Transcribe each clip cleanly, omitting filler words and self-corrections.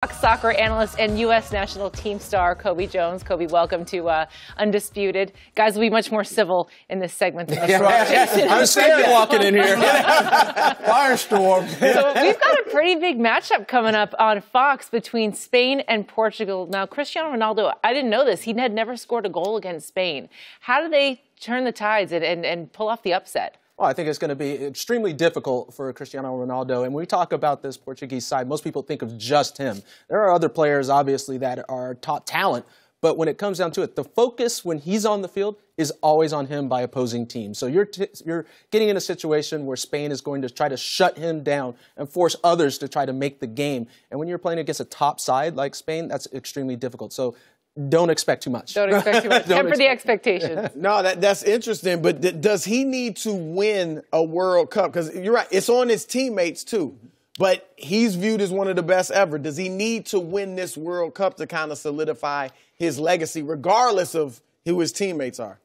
Soccer analyst and U.S. national team star Cobi Jones. Cobi, welcome to Undisputed. Guys will be much more civil in this segment. I'm scared walking in here. Firestorm. So we've got a pretty big matchup coming up on Fox between Spain and Portugal. Now, Cristiano Ronaldo, I didn't know this. He had never scored a goal against Spain. How do they turn the tides and pull off the upset? Well, I think it's going to be extremely difficult for Cristiano Ronaldo. And when we talk about this Portuguese side, most people think of just him. There are other players, obviously, that are top talent. But when it comes down to it, the focus when he's on the field is always on him by opposing teams. So you're getting in a situation where Spain is going to try to shut him down and force others to try to make the game. And when you're playing against a top side like Spain, that's extremely difficult. So don't expect too much. Don't expect too much. Temper the expectations. No, that's interesting. But does he need to win a World Cup? Because you're right, it's on his teammates too. But he's viewed as one of the best ever. Does he need to win this World Cup to kind of solidify his legacy, regardless of who his teammates are?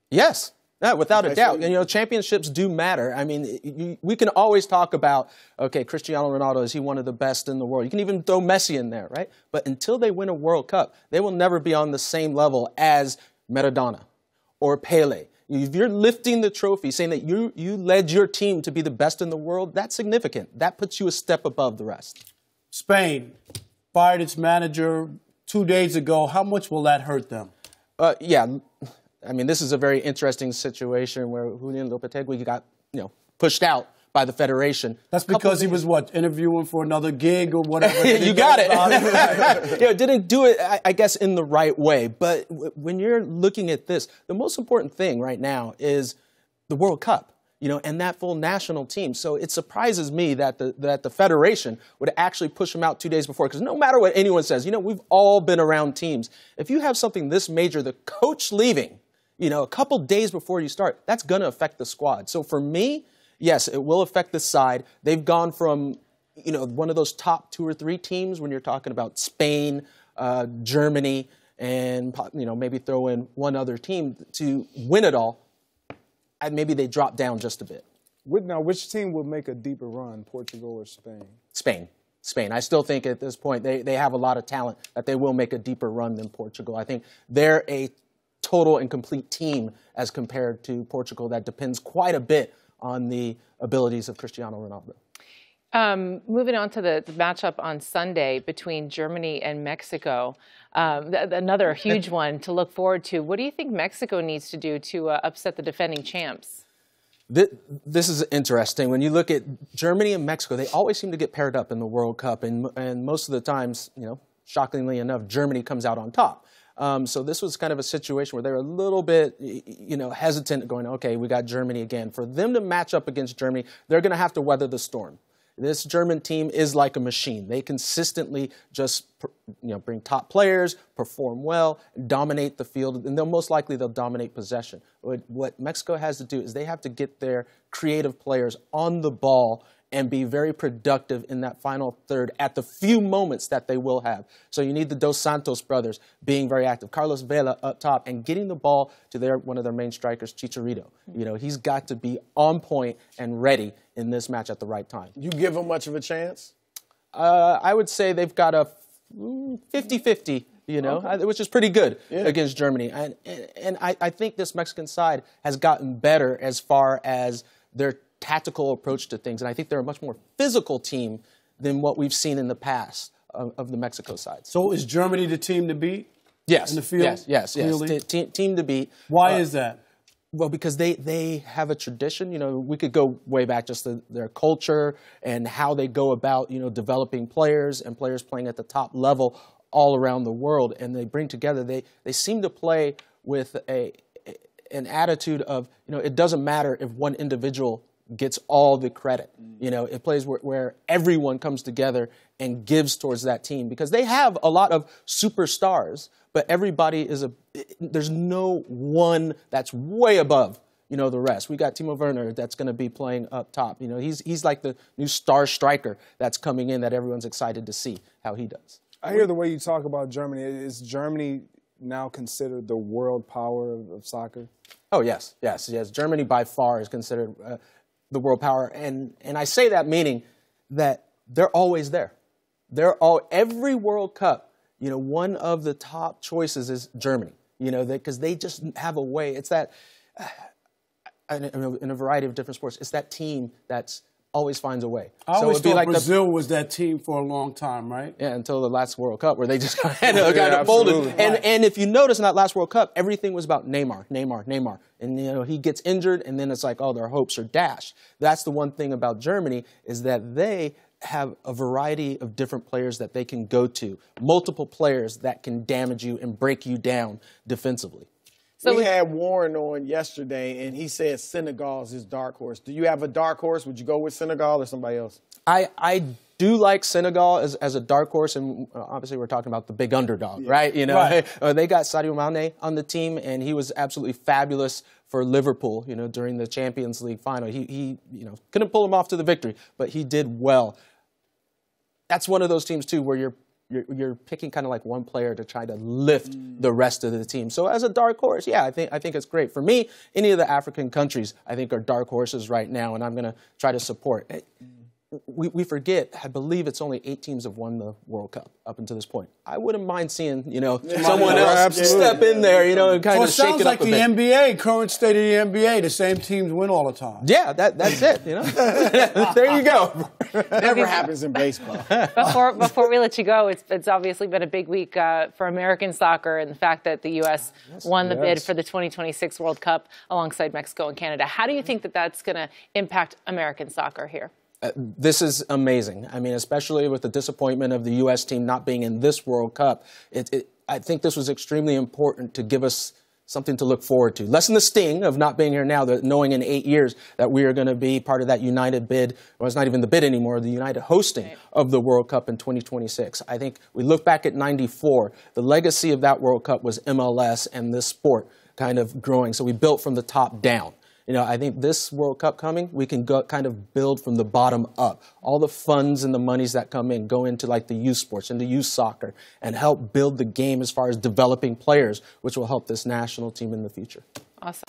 Yes. Yeah, without a doubt. And, championships do matter. I mean, we can always talk about, okay, Cristiano Ronaldo, is he one of the best in the world? You can even throw Messi in there, right? But until they win a World Cup, they will never be on the same level as Maradona or Pele. If you're lifting the trophy, saying that you led your team to be the best in the world, that's significant. That puts you a step above the rest. Spain fired its manager 2 days ago. How much will that hurt them? Yeah. I mean, this is a very interesting situation where Julian Lopetegui got, pushed out by the federation. That's because he was, interviewing for another gig or whatever? You got it. Didn't do it, I guess, in the right way. But when you're looking at this, the most important thing right now is the World Cup, and that full national team. So it surprises me that the federation would actually push him out 2 days before. Because no matter what anyone says, we've all been around teams. If you have something this major, the coach leaving, a couple days before you start, that's going to affect the squad. So for me, yes, it will affect the side. They've gone from, one of those top 2 or 3 teams when you're talking about Spain, Germany, and, maybe throw in one other team to win it all. And maybe they drop down just a bit. Now, which team will make a deeper run, Portugal or Spain? Spain. I still think at this point they have a lot of talent that they will make a deeper run than Portugal. I think they're a total and complete team as compared to Portugal that depends quite a bit on the abilities of Cristiano Ronaldo. Moving on to the matchup on Sunday between Germany and Mexico, another huge one to look forward to. What do you think Mexico needs to do to upset the defending champs? This is interesting. When you look at Germany and Mexico, they always seem to get paired up in the World Cup. And most of the times, shockingly enough, Germany comes out on top. So this was kind of a situation where they were a little bit, hesitant, going, okay, we got Germany again. For them to match up against Germany, they're going to have to weather the storm. This German team is like a machine. They consistently just, bring top players, perform well, dominate the field, and most likely they'll dominate possession. What Mexico has to do is they have to get their creative players on the ball and be very productive in that final third at the few moments that they will have. So you need the Dos Santos brothers being very active. Carlos Vela up top and getting the ball to one of their main strikers, Chicharito. He's got to be on point and ready in this match at the right time. You give him much of a chance? I would say they've got a 50-50, okay, which is pretty good against Germany. And I think this Mexican side has gotten better as far as their tactical approach to things. And I think they're a much more physical team than what we've seen in the past of the Mexico side. So is Germany the team to beat? Yes. In the field? Yes. Team to beat. Why is that? Well, because they have a tradition. We could go way back just to their culture and how they go about, developing players and players playing at the top level all around the world. And they bring together, they seem to play with an attitude of, it doesn't matter if one individual gets all the credit. It plays where everyone comes together and gives towards that team because they have a lot of superstars, but everybody there's no one that's way above, the rest. We got Timo Werner that's going to be playing up top. He's like the new star striker that's coming in that everyone's excited to see how he does. I hear the way you talk about Germany. Is Germany now considered the world power of soccer? Oh, yes. Germany by far is considered the world power. And I say that meaning that they're always there. every World Cup, you know, one of the top choices is Germany, you know, because they just have a way. It's that, in a variety of different sports, it's that team that's always finds a way. I always thought Brazil was that team for a long time, right? Yeah, until the last World Cup where they just kind of folded. And if you notice in that last World Cup, everything was about Neymar. And, you know, he gets injured and then it's like, oh, their hopes are dashed. That's the one thing about Germany is that they have a variety of different players that they can go to, multiple players that can damage you and break you down defensively. So we had Warren on yesterday, and he said Senegal is his dark horse. Do you have a dark horse? Would you go with Senegal or somebody else? I do like Senegal as a dark horse, and obviously we're talking about the big underdog, right? You know, they got Sadio Mane on the team, and he was absolutely fabulous for Liverpool, you know, during the Champions League final. He you know, couldn't pull him off to the victory, but he did well. That's one of those teams, too, where you're picking kind of like one player to try to lift the rest of the team. So as a dark horse, yeah, I think it's great. For me, any of the African countries, I think, are dark horses right now, and I'm going to try to support. We forget, I believe it's only 8 teams have won the World Cup up until this point. I wouldn't mind seeing, you know, someone else step in there, you know, and kind of shake it up a bit. It sounds like the NBA, current state of the NBA, the same teams win all the time. Yeah, that's it, you know. There you go. Never happens in baseball. Before we let you go, it's obviously been a big week for American soccer and the fact that the U.S. won the bid for the 2026 World Cup alongside Mexico and Canada. How do you think that that's going to impact American soccer here? This is amazing. I mean, especially with the disappointment of the U.S. team not being in this World Cup, I think this was extremely important to give us something to look forward to. Lessen the sting of not being here now, that knowing in 8 years that we are going to be part of that united bid, well, it's not even the bid anymore, the united hosting of the World Cup in 2026. I think we look back at '94, the legacy of that World Cup was MLS and this sport kind of growing. So we built from the top down. You know, I think this World Cup coming, we can kind of build from the bottom up. All the funds and the monies that come in go into like the youth sports, into youth soccer, and help build the game as far as developing players, which will help this national team in the future. Awesome.